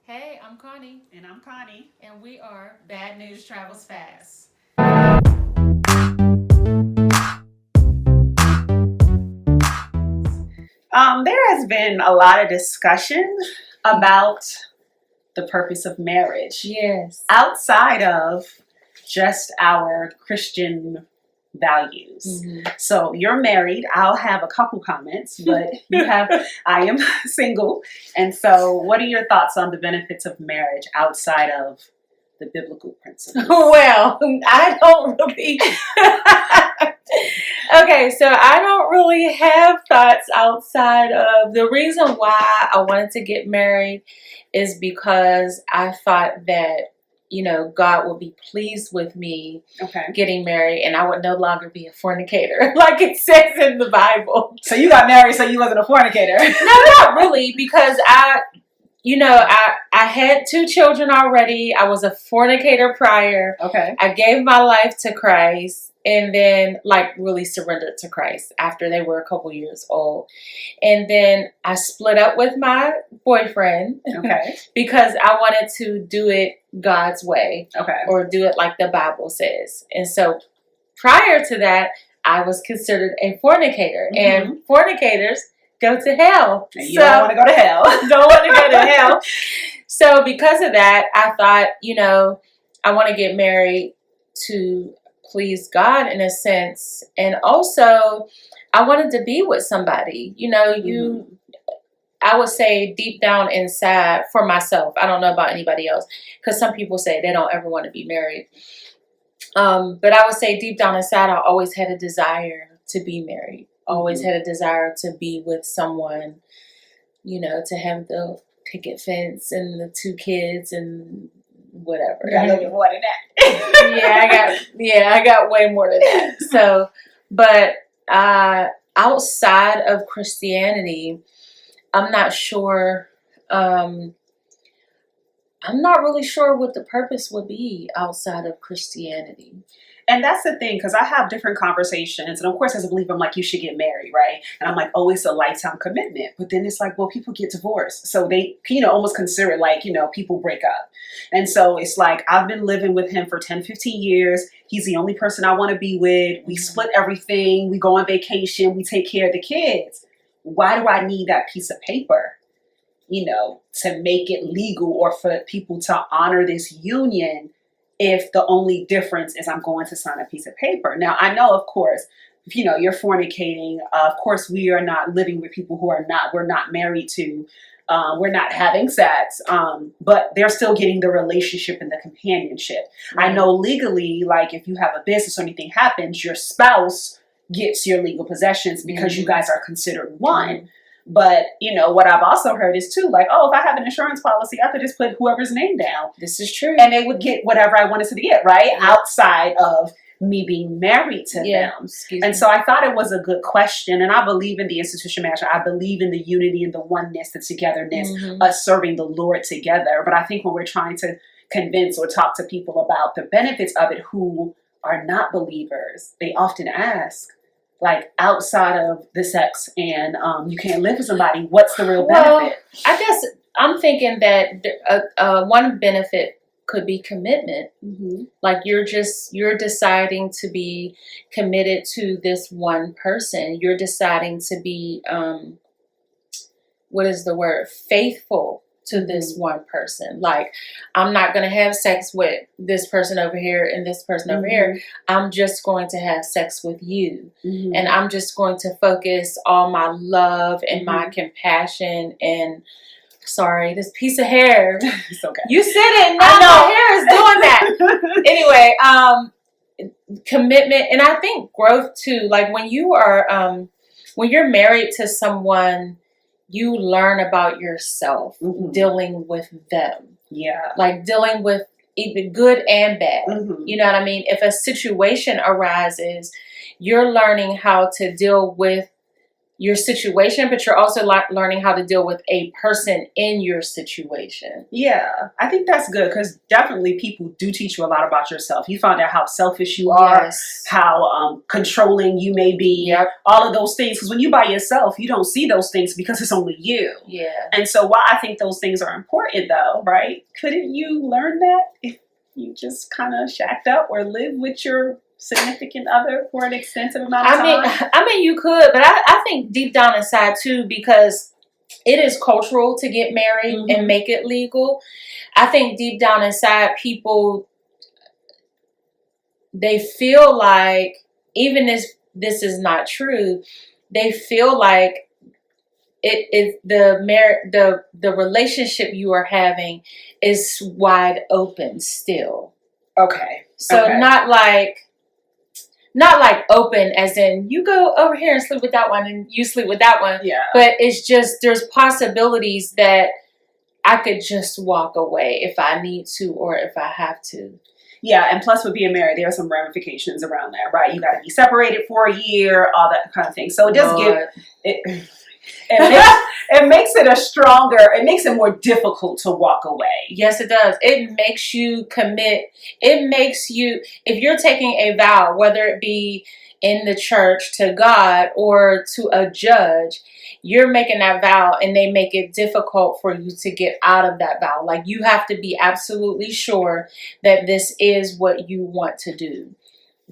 Hey, I'm Connie, And I'm Connie. and we are Bad News Travels Fast. There has been a lot of discussion about the purpose of marriage Yes. outside of just our Christian values. So you're married. I'll have a couple comments, but I am single. And so what are your thoughts on the benefits of marriage outside of the biblical principles? Well, I don't really. Okay, so I don't really have thoughts outside of the reason why I wanted to get married is because I thought that, God would be pleased with me Okay. getting married and I would no longer be a fornicator, like it says in the Bible. So you got married so you wasn't a fornicator. No, not really, because I had 2 children already. I was a fornicator prior. Okay. I gave my life to Christ and then really surrendered to Christ after they were a couple years old. And then I split up with my boyfriend. Okay. Because I wanted to do it God's way. Okay. Or do it like the Bible says. And so prior to that, I was considered a fornicator. And fornicators go to hell. And you don't want to go to hell. Don't want to go to hell. So because of that, I thought, I want to get married to please God in a sense. And also, I wanted to be with somebody. I would say deep down inside for myself. I don't know about anybody else. Because some people say they don't ever want to be married. But I would say deep down inside, I always had a desire to be married. Always had a desire to be with someone, to have the picket fence and the 2 kids and whatever. You got a little bit more than that. I got way more than that. So, but outside of Christianity, I'm not sure. I'm not really sure what the purpose would be outside of Christianity. And that's the thing, because I have different conversations. And of course, as a believer, I'm like, you should get married, right? And I'm like, oh, it's a lifetime commitment. But then it's like, well, people get divorced. So they, almost consider it like, people break up. And so it's like, I've been living with him for 10, 15 years. He's the only person I want to be with. We split everything. We go on vacation. We take care of the kids. Why do I need that piece of paper? To make it legal or for people to honor this union if the only difference is I'm going to sign a piece of paper. Now, I know, of course, if you're fornicating, of course, we are not living with people we're not married to, we're not having sex, but they're still getting the relationship and the companionship. I know legally, like if you have a business or anything happens, your spouse gets your legal possessions because you guys are considered one. But, what I've also heard is too, like, oh, if I have an insurance policy, I could just put whoever's name down. This is true. And they would get whatever I wanted to get, right? Outside of me being married to them. And so I thought it was a good question. And I believe in the institution of marriage. I believe in the unity and the oneness, the togetherness, us serving the Lord together. But I think when we're trying to convince or talk to people about the benefits of it who are not believers, they often ask, like, outside of the sex and you can't live with somebody, what's the real benefit? Well, I guess I'm thinking that one benefit could be commitment. Like you're deciding to be committed to this one person. You're deciding to be, what is the word? Faithful to this one person. Like, I'm not going to have sex with this person over here and this person over here. I'm just going to have sex with you. And I'm just going to focus all my love and my compassion and, sorry, this piece of hair. It's okay. You said it. Now my hair is doing that. Anyway, commitment. And I think growth too. Like when you're married to someone, you learn about yourself dealing with them. Yeah. Like dealing with either good and bad. You know what I mean? If a situation arises, you're learning how to deal with your situation, but you're also learning how to deal with a person in your situation. Yeah, I think that's good because definitely people do teach you a lot about yourself. You find out how selfish you are, Yes. how controlling you may be, Yep. all of those things. Because when you by yourself, you don't see those things because it's only you. Yeah. And so while I think those things are important though, right? Couldn't you learn that if you just kind of shacked up or live with your significant other for an extensive amount of time? I mean, you could, but I think deep down inside too, because it is cultural to get married and make it legal. I think deep down inside, people, they feel like, even if this is not true, they feel like the relationship you are having is wide open still. Okay. So Okay. not like open as in you go over here and sleep with that one and you sleep with that one. Yeah. But it's just, there's possibilities that I could just walk away if I need to or if I have to. Yeah, and plus with being married, there are some ramifications around that, right? You got to be separated for a year, all that kind of thing. So it does it makes it a stronger, it makes it more difficult to walk away. Yes, it does. It makes you commit. It makes you, if you're taking a vow, whether it be in the church to God or to a judge, you're making that vow and they make it difficult for you to get out of that vow. Like, you have to be absolutely sure that this is what you want to do.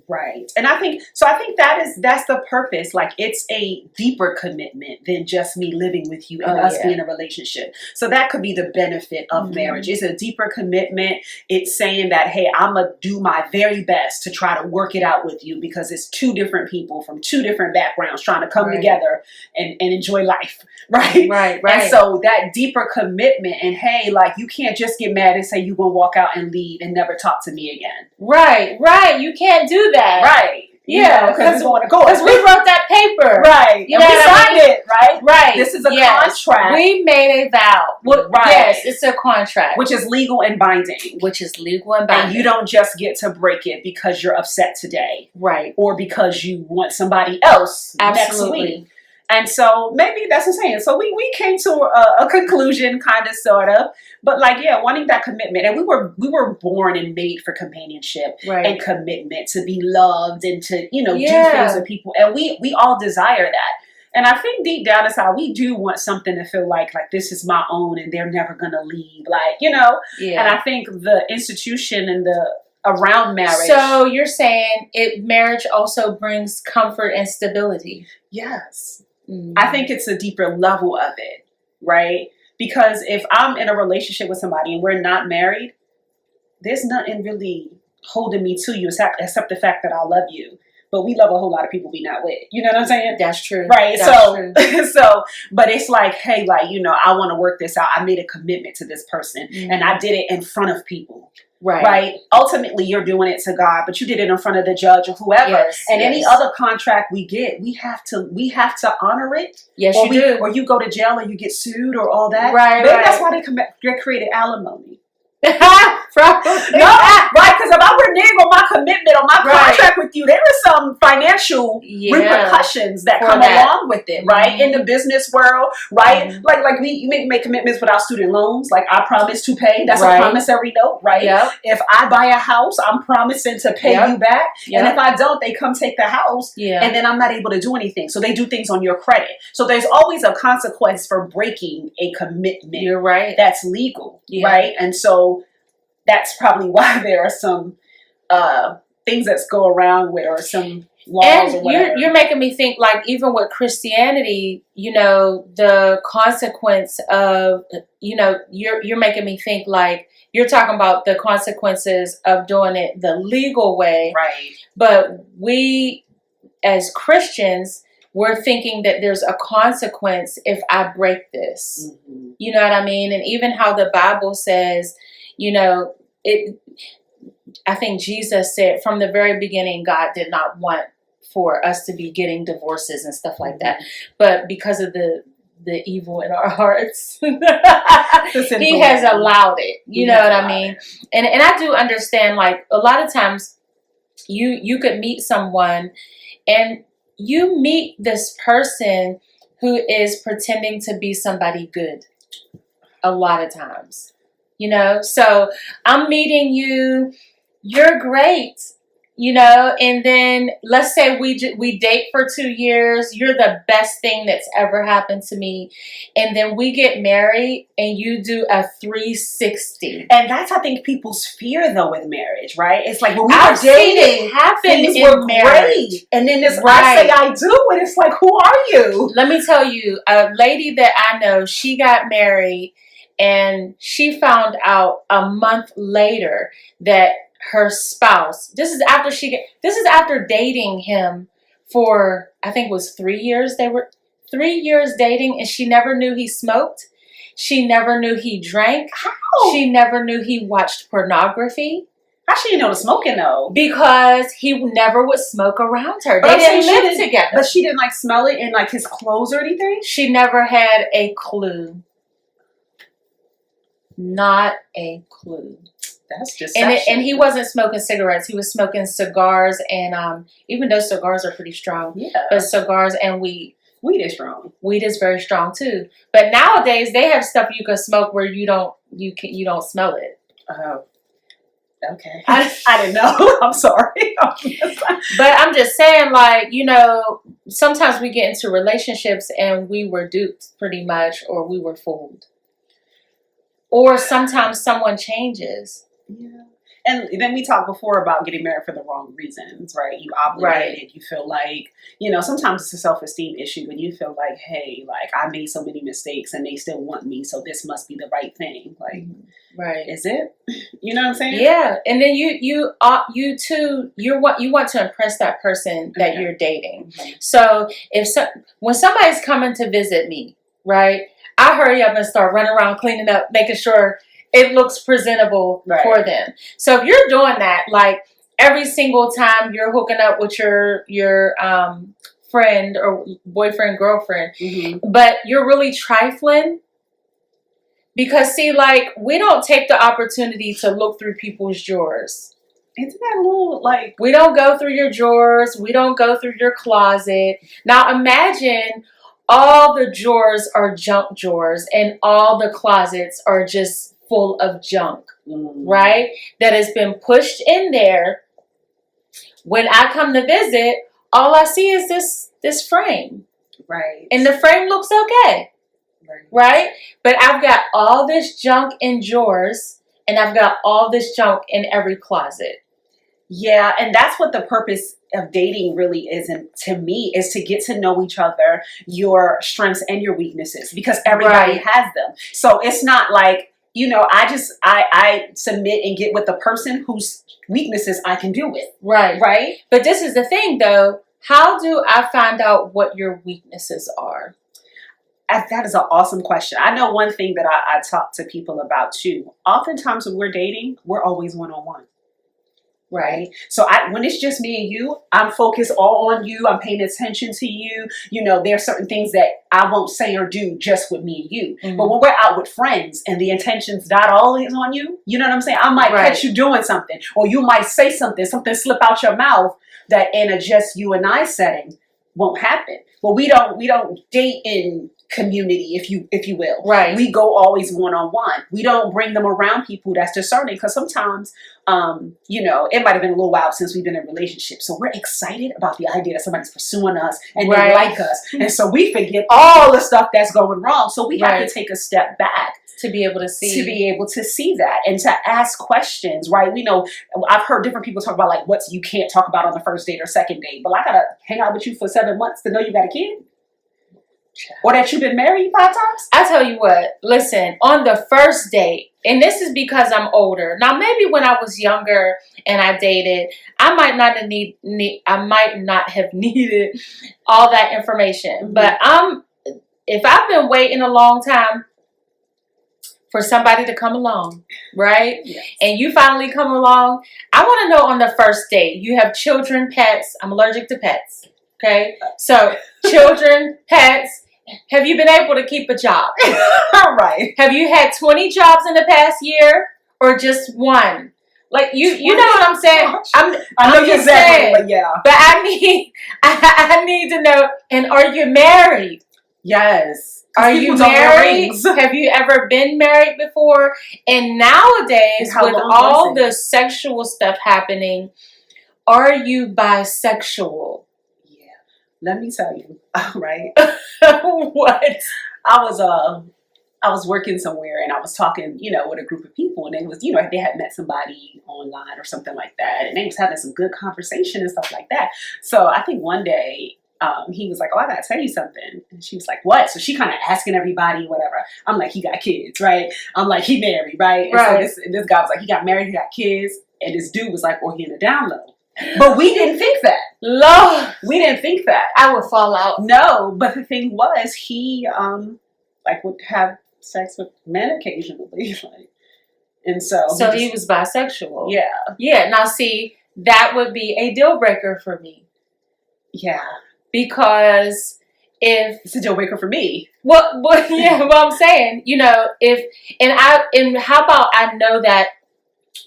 Right. And I think that's the purpose. Like, it's a deeper commitment than just me living with you and us being in a relationship. So that could be the benefit of marriage. It's a deeper commitment. It's saying that, hey, I'm going to do my very best to try to work it out with you because it's two different people from two different backgrounds trying to come together and enjoy life. Right. Right. And so that deeper commitment, and hey, like, you can't just get mad and say you're going to walk out and leave and never talk to me again. Right. You can't do that. Right. Yeah, because we want to go. Because we wrote that paper. Right. You and know we signed it, right? Right. This is a contract. We made a vow. Well, right. Yes, it's a contract. Which is legal and binding. And you don't just get to break it because you're upset today. Right. Or because you want somebody else next week. And so maybe that's what I'm saying. So we came to a conclusion, kind of, sort of. But like, yeah, wanting that commitment. And we were born and made for companionship and commitment, to be loved and to, do things with people. And we all desire that. And I think deep down inside, we do want something to feel like this is my own and they're never going to leave. Like, And I think the institution and around marriage. So you're saying marriage also brings comfort and stability. Yes. Mm-hmm. I think it's a deeper level of it, right? Because if I'm in a relationship with somebody and we're not married, there's nothing really holding me to you except the fact that I love you. But we love a whole lot of people we not with. You know what I'm saying? That's true. Right. That's true. But it's like, hey, I want to work this out. I made a commitment to this person and I did it in front of people. Right. Ultimately, you're doing it to God, but you did it in front of the judge or whoever. Any other contract we get, we have to honor it. Yes, you do. Or you go to jail or you get sued or all that. Right. Maybe that's why they created alimony. Probably. No, right? Because if I were nigga on my commitment on my contract with you, there are some financial repercussions that come along with it, right? In the business world, right? Like you make commitments without student loans. Like, I promise to pay. That's a promissory note, right? Yep. If I buy a house, I'm promising to pay you back. Yep. And if I don't, they come take the house, and then I'm not able to do anything. So they do things on your credit. So there's always a consequence for breaking a commitment. You're right. That's legal, right? And so that's probably why there are some things that go around with, or some laws, or whatever. You're making me think, like, even with Christianity, the consequence of, you're making me think like you're talking about the consequences of doing it the legal way. Right. But we, as Christians, we're thinking that there's a consequence if I break this. Mm-hmm. You know what I mean? And even how the Bible says, I think Jesus said from the very beginning, God did not want for us to be getting divorces and stuff like that. But because of the evil in our hearts, he has allowed it. You know what I mean? And I do understand, like, a lot of times you could meet someone and you meet this person who is pretending to be somebody good a lot of times. You know, so I'm meeting you, you're great, you know, and then let's say we date for 2 years, you're the best thing that's ever happened to me, and then we get married and you do a 360. And that's, I think, people's fear though with marriage, right? It's like when we I've were seen dating, it happen things in were marriage. great, and then this Right. I say I do, and it's like, who are you? Let me tell you, a lady that I know, she got married and she found out a month later that her spouse, this is after dating him for, I think it was 3 years. They were 3 years dating, and she never knew he smoked. She never knew he drank. How? She never knew he watched pornography. How she didn't know the smoking though? Because he never would smoke around her. But They I'm saying didn't live together. But she didn't like smell it in like his clothes or anything? She never had a clue. Not a clue. That's deception. And he wasn't smoking cigarettes. He was smoking cigars, and even though cigars are pretty strong, Yeah. but cigars and weed. Weed is strong. Weed is very strong too. But nowadays they have stuff you can smoke where you don't smell it. Oh. Okay. I didn't know. I'm sorry. But I'm just saying, like, you know, sometimes we get into relationships and we were duped pretty much, or we were fooled. Or sometimes someone changes. Yeah. And then we talked before about getting married for the wrong reasons, right? You obligated. Right. You feel like, you know, sometimes it's a self-esteem issue when you feel like, hey, like I made so many mistakes and they still want me, so this must be the right thing. Like, right. Is it? You know what I'm saying? Yeah. And then you want to impress that person that you're dating. Mm-hmm. So when somebody's coming to visit me, right, I hurry up and start running around cleaning up, making sure it looks presentable for them. So if you're doing that, like every single time you're hooking up with your friend or boyfriend, girlfriend, mm-hmm. but you're really trifling, because see, like, we don't take the opportunity to look through people's drawers. Isn't that a little like... We don't go through your drawers. We don't go through your closet. Now imagine all the drawers are junk drawers and all the closets are just full of junk, right? That has been pushed in there. When I come to visit, all I see is this frame. Right. And the frame looks okay. Right? But I've got all this junk in drawers, and I've got all this junk in every closet. Yeah, and that's what the purpose of dating really is, and to me, is to get to know each other, your strengths and your weaknesses, because everybody has them. So it's not like, you know, I submit and get with the person whose weaknesses I can deal with. Right. Right? But this is the thing, though. How do I find out what your weaknesses are? That is an awesome question. I know one thing that I talk to people about too. Oftentimes when we're dating, we're always one-on-one. Right. So when it's just me and you, I'm focused all on you. I'm paying attention to you. You know, there are certain things that I won't say or do just with me and you. Mm-hmm. But when we're out with friends and the intention's not always on you, you know what I'm saying? I might catch you doing something, or you might say something slip out your mouth that in a just you and I setting won't happen. But we don't date in community, if you will. Right. We go always one-on-one. We don't bring them around people that's discerning, because sometimes, you know, it might have been a little while since we've been in a relationship. So we're excited about the idea that somebody's pursuing us and they like us. And so we forget all the stuff that's going wrong. So we have to take a step back to be able to see. To be able to see that and to ask questions, right? We know, I've heard different people talk about like what you can't talk about on the first date or second date. But I gotta hang out with you for 7 months to know you got a kid? Or that you've been married 5 times? I tell you what, listen, on the first date, and this is because I'm older. Now, maybe when I was younger and I dated, I might not have needed all that information. Mm-hmm. But if I've been waiting a long time for somebody to come along, right? Yes. And you finally come along, I want to know on the first date, you have children, pets. I'm allergic to pets. Okay? So, children, pets. Have you been able to keep a job? Right. Have you had 20 jobs in the past year, or just one? Like you know what I'm saying? I know you're exactly, but yeah. But I need to know. And are you married? Yes. Are you people don't wear married? rings. Have you ever been married before? And nowadays, How with long all was it? the sexual stuff happening, are you bisexual? Yeah. Let me tell you. Right. What? I was working somewhere and I was talking, with a group of people, and they was, they had met somebody online or something like that, and they was having some good conversation and stuff like that. So I think one day, he was like, "Oh, I gotta tell you something," and she was like, "What?" So she kind of asking everybody, whatever. I'm like, "He got kids, right?" I'm like, "He married, right?" And Right. so this guy was like, "He got married, he got kids," and this dude was like, "Oh, he in the down low." But we didn't think that. Lord, We didn't think that. I would fall out. No, but the thing was, he would have sex with men occasionally, like, and so he was bisexual. yeah, Yeah. Now, see, that would be a deal breaker for me, yeah, because if it's a deal breaker for me. yeah, what I'm saying, and how about I know that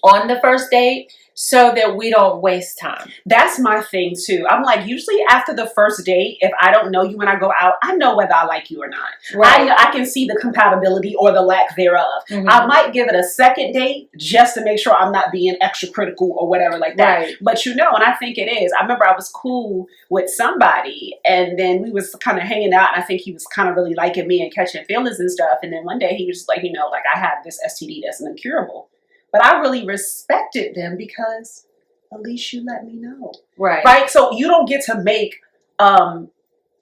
on the first date so that we don't waste time. That's my thing too. I'm like, usually after the first date, if I don't know you when I go out, I know whether I like you or not. Right. I can see the compatibility or the lack thereof. Mm-hmm. I might give it a second date just to make sure I'm not being extra critical or whatever like that. Right. But and I think it is. I remember I was cool with somebody, and then we was kind of hanging out, and I think he was kind of really liking me and catching feelings and stuff. And then one day he was just like, like, I have this STD that's incurable. But I really respected them because at least you let me know. Right. Right? So you don't get to make an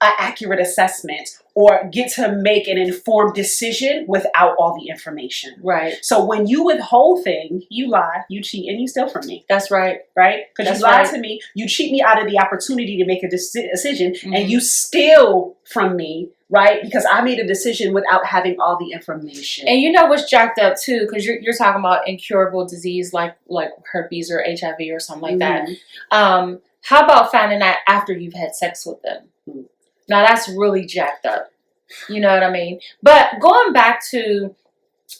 accurate assessment or get to make an informed decision without all the information. Right. So when you withhold things, you lie, you cheat, and you steal from me. That's right. Right? Because you lied to me, you cheat me out of the opportunity to make a decision, Mm-hmm. and you steal from me. Right? Because I made a decision without having all the information. And you know what's jacked up too, because you're talking about incurable disease like herpes or HIV or something like Mm-hmm. that. How about finding out after you've had sex with them? Mm-hmm. Now that's really jacked up. You know what I mean? But going back to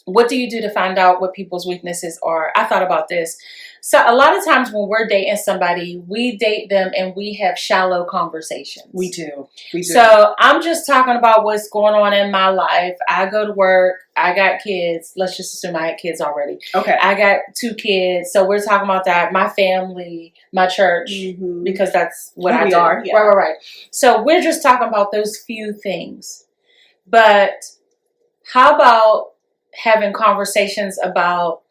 what do you do to find out what people's weaknesses are? I thought about this. So a lot of times when we're dating somebody, we date them and we have shallow conversations. We do. So I'm just talking about what's going on in my life. I go to work. I got kids. Let's just assume I had kids already. Okay. I got 2 kids. So we're talking about that. My family, my church, mm-hmm. because that's what Who I we do. are. Yeah. Right. So we're just talking about those few things. But how about having conversations about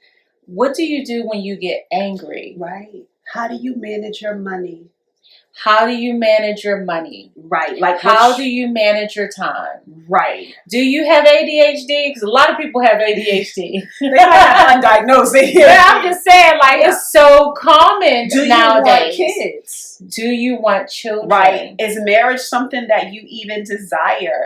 what do you do when you get angry? Right. How do you manage your money? How do you manage your money? Right. Like how do you manage your time? Right. Do you have ADHD? Because a lot of people have ADHD. They might have undiagnosed ADHD. Yeah, I'm just saying, it's so common do nowadays. Do you want kids? Do you want children? Right. Is marriage something that you even desire?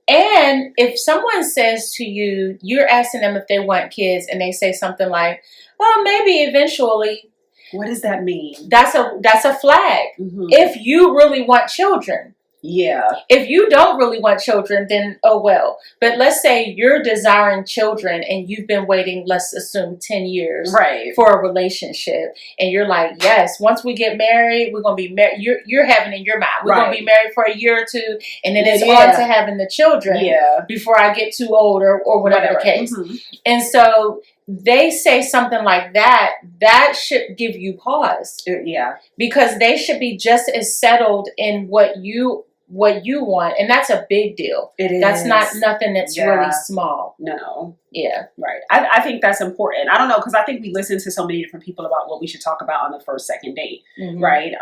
And if someone says to you, you're asking them if they want kids, and they say something like, "Well, maybe eventually." What does that mean? That's a flag. Mm-hmm. If you really want children. Yeah. If you don't really want children, then oh well. But let's say you're desiring children and you've been waiting, let's assume 10 years for a relationship. And you're like, yes, once we get married, we're going to be married. You're having in your mind, we're going to be married for a year or two. And then it's on to having the children before I get too old or whatever the case. Mm-hmm. And so they say something like that, that should give you pause. Yeah. Because they should be just as settled in what you want, and that's a big deal. It is. That's not nothing that's really small. No. Yeah. Right. I think that's important. I don't know, because I think we listen to so many different people about what we should talk about on the first, second date. Mm-hmm. Right.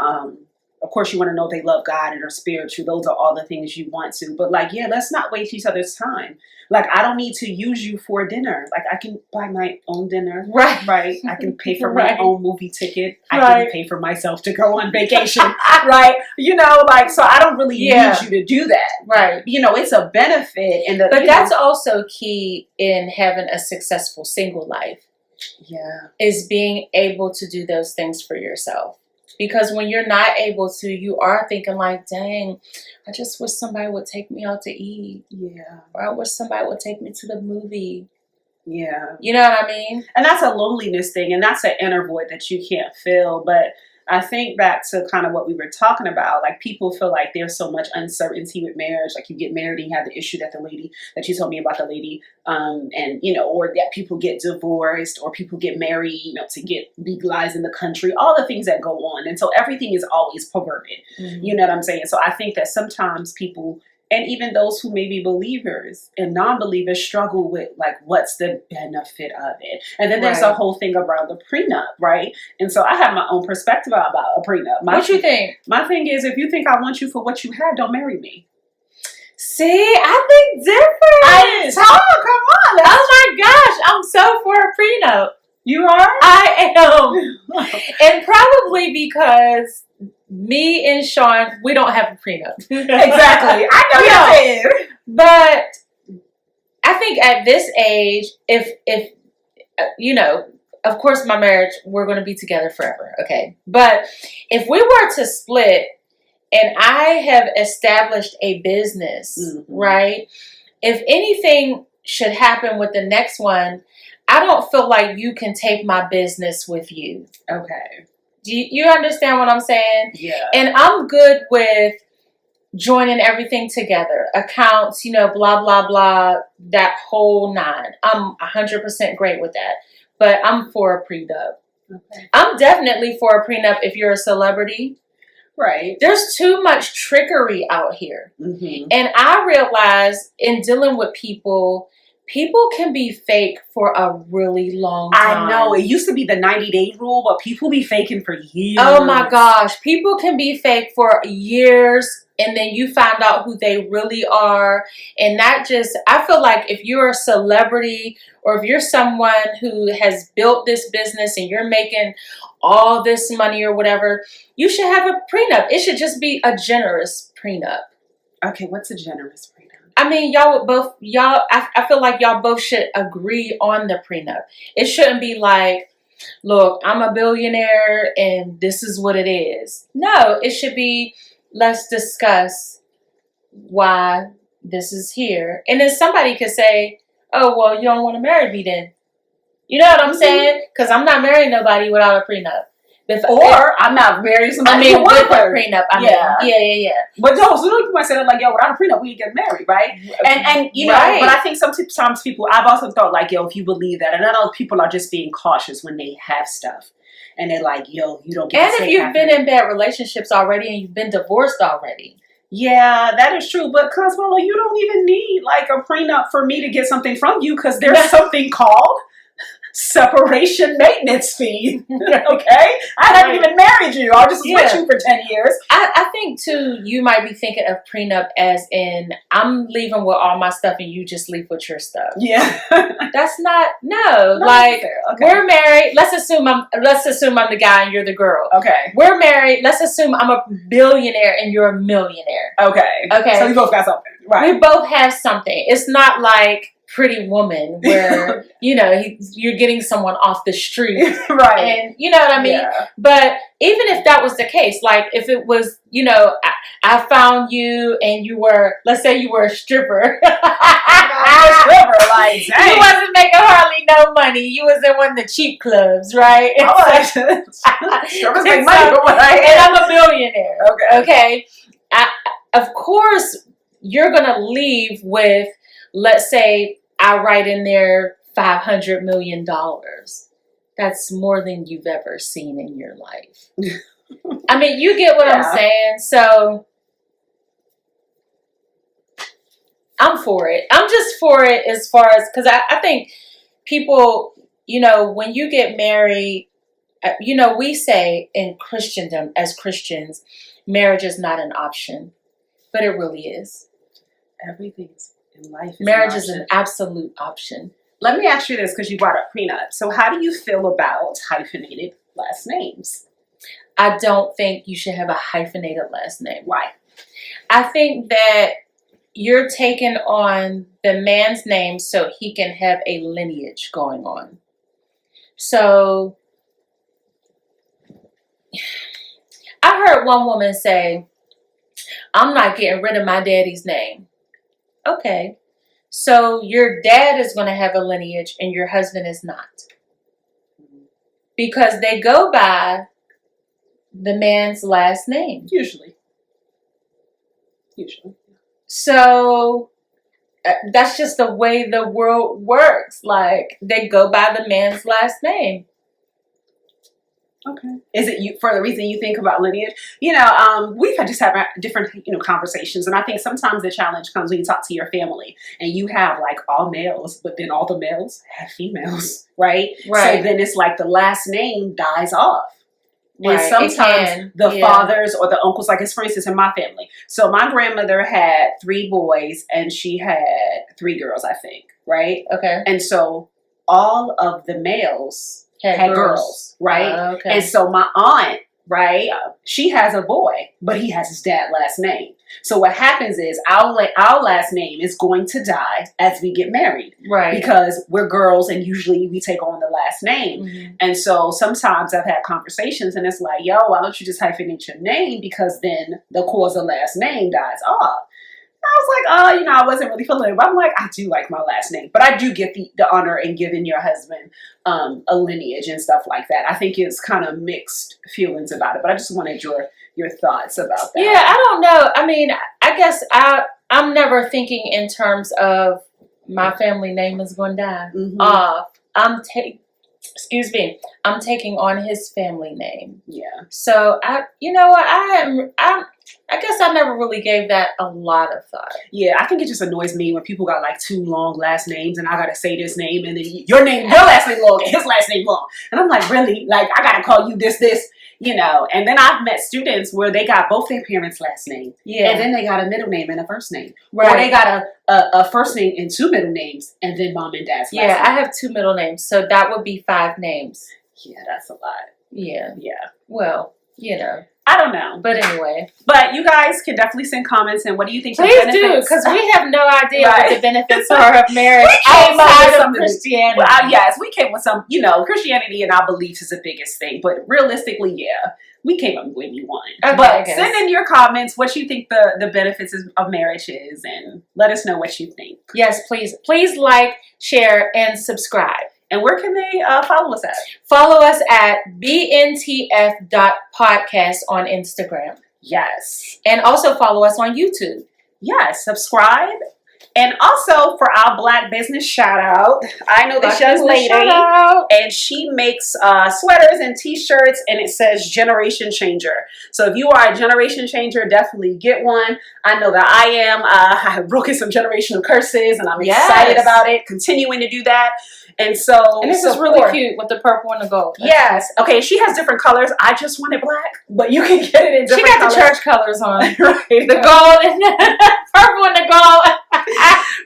Of course, you want to know they love God and are spiritual. Those are all the things you want to. But let's not waste each other's time. I don't need to use you for dinner. I can buy my own dinner. Right. Right. I can pay for my own movie ticket. I can pay for myself to go on vacation. Right. So I don't really need you to do that. Right. It's a benefit. But that's also key in having a successful single life. Yeah. Is being able to do those things for yourself. Because when you're not able to, you are thinking dang, I just wish somebody would take me out to eat. Yeah. Or I wish somebody would take me to the movie. Yeah. You know what I mean? And that's a loneliness thing. And that's an inner void that you can't fill. But I think back to kind of what we were talking about. Like, people feel like there's so much uncertainty with marriage. Like, you get married and you have the issue that the lady that you told me about, the lady, and or that people get divorced or people get married, to get legalized in the country. All the things that go on, and so everything is always perverted. Mhm. You know what I'm saying? So I think that sometimes people, and even those who may be believers and non-believers, struggle with, like, what's the benefit of it? And then there's Right. a whole thing around the prenup, right? And so I have my own perspective about a prenup. What you think? My thing is, if you think I want you for what you have, don't marry me. See, I think different. Come on. Oh my gosh, I'm so for a prenup. You are? I am. And probably because me and Sean, we don't have a prenup. Exactly. I know you did. But I think at this age, if of course my marriage, we're going to be together forever, okay? But if we were to split and I have established a business, right? If anything should happen with the next one, I don't feel like you can take my business with you. Okay. Do you understand what I'm saying? Yeah. And I'm good with joining everything together. Accounts, blah, blah, blah, that whole nine. I'm 100% great with that. But I'm for a prenup. Okay. I'm definitely for a prenup if you're a celebrity. Right. There's too much trickery out here. Mm-hmm. And I realize in dealing with people can be fake for a really long time. I know. It used to be the 90-day rule, but people be faking for years. Oh my gosh. People can be fake for years, and then you find out who they really are. And that just, I feel like if you're a celebrity or if you're someone who has built this business and you're making all this money or whatever, you should have a prenup. It should just be a generous prenup. Okay, what's a generous prenup? I mean, I feel like y'all both should agree on the prenup. It shouldn't be like, look, I'm a billionaire and this is what it is. No, it should be, let's discuss why this is here. And then somebody could say, oh, well, you don't want to marry me then. You know what I'm saying? Because I'm not marrying nobody without a prenup. I'm not marrying somebody with a prenup. Yeah. But no, so people might say that, like, yo, without a prenup, we get married, right? And Right. But I think sometimes people, I've also thought, like, yo, if you believe that, and I know people are just being cautious when they have stuff. And they're like, yo, you don't get to And say if you've been in bad relationships already and you've been divorced already. Yeah, that is true. But Cosmo, you don't even need, like, a prenup for me to get something from you, because there's something called separation maintenance fee. Okay? I haven't even married you. I just was with you for 10 years. I think, too, you might be thinking of prenup as in, I'm leaving with all my stuff and you just leave with your stuff. Yeah. That's not, like, we're married. Let's assume I'm the guy and you're the girl. Okay. We're married. Let's assume I'm a billionaire and you're a millionaire. Okay. So we both got something. Right. We both have something. It's not like Pretty Woman where, you're getting someone off the street. Right. And you know what I mean? Yeah. But even if that was the case, like if it was, I found you and you were, let's say you were a stripper. Like, dang. You wasn't making hardly no money. You was in one of the cheap clubs, right? Strippers make money for what I am. And I'm a billionaire. Okay. Of course, you're going to leave with, let's say, I write in there $500 million. That's more than you've ever seen in your life. I mean, you get what I'm saying? So I'm for it. I'm just for it as far as, because I think people, when you get married, we say in Christendom, as Christians, marriage is not an option, but it really is. Everything's in life. Marriage is an absolute option. Let me ask you this, because you brought up prenup. So how do you feel about hyphenated last names? I don't think you should have a hyphenated last name. Why? I think that you're taking on the man's name so he can have a lineage going on. So I heard one woman say, I'm not getting rid of my daddy's name. Okay. So your dad is going to have a lineage and your husband is not. Because they go by the man's last name. Usually. So that's just the way the world works. Like, they go by the man's last name. Okay. Is it you for the reason you think about lineage? We've just had different, conversations, and I think sometimes the challenge comes when you talk to your family and you have like all males, but then all the males have females, right? Right. So then it's like the last name dies off. And Right. sometimes the fathers or the uncles, like, it's for instance in my family. So my grandmother had 3 boys and she had 3 girls, I think, right? Okay. And so all of the males had girls, right? Okay. And so my aunt, right, she has a boy, but he has his dad's last name. So what happens is our last name is going to die as we get married. Right. Because we're girls and usually we take on the last name. Mm-hmm. And so sometimes I've had conversations and it's like, yo, why don't you just hyphenate your name? Because then the cause of last name dies off. I was like, I wasn't really feeling it. But I'm like, I do like my last name. But I do get the honor in giving your husband a lineage and stuff like that. I think it's kind of mixed feelings about it. But I just wanted your thoughts about that. Yeah, I don't know. I mean, I guess I'm never thinking in terms of my family name is going to die off. I'm taking on his family name. Yeah. So I guess I never really gave that a lot of thought. Yeah, I think it just annoys me when people got like 2 long last names and I gotta say this name and then your last name long and his last name long. And I'm like, really? Like, I gotta call you this, and then I've met students where they got both their parents' last name. Yeah. And then they got a middle name and a first name. Right. Or they got a first name and 2 middle names and then mom and dad's last name. Yeah, I have 2 middle names, so that would be 5 names. Yeah, that's a lot. Yeah. Yeah. Well, I don't know. But anyway. But you guys can definitely send comments and what do you think? Please do, because we have no idea what the benefits are of marriage outside of Christianity. Well, yes, we came with some, Christianity and our beliefs is the biggest thing. But realistically, yeah, we came up with maybe one. Okay, but send in your comments what you think the benefits of marriage is and let us know what you think. Yes, please. Please like, share, and subscribe. And where can they follow us at? Follow us at bntf.podcast on Instagram. Yes. And also follow us on YouTube. Yes. Subscribe. And also for our Black business shout out, I know this young lady and she makes sweaters and t-shirts and it says Generation Changer. So if you are a generation changer, definitely get one. I know that I am. I have broken some generational curses and I'm excited about it, continuing to do that. And so this is really cute with the purple and the gold. Yes. Okay, she has different colors. I just wanted black, but you can get it in different colors. She got the church colors on. Right. The gold and the purple and the gold.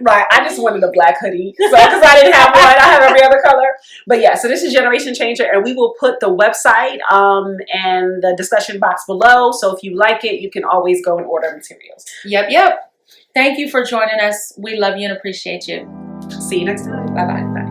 Right. I just wanted a black hoodie. So because I didn't have one, I have every other color. But yeah, so this is Generation Changer and we will put the website and the discussion box below. So if you like it, you can always go and order materials. Yep. Thank you for joining us. We love you and appreciate you. See you next time. Bye-bye.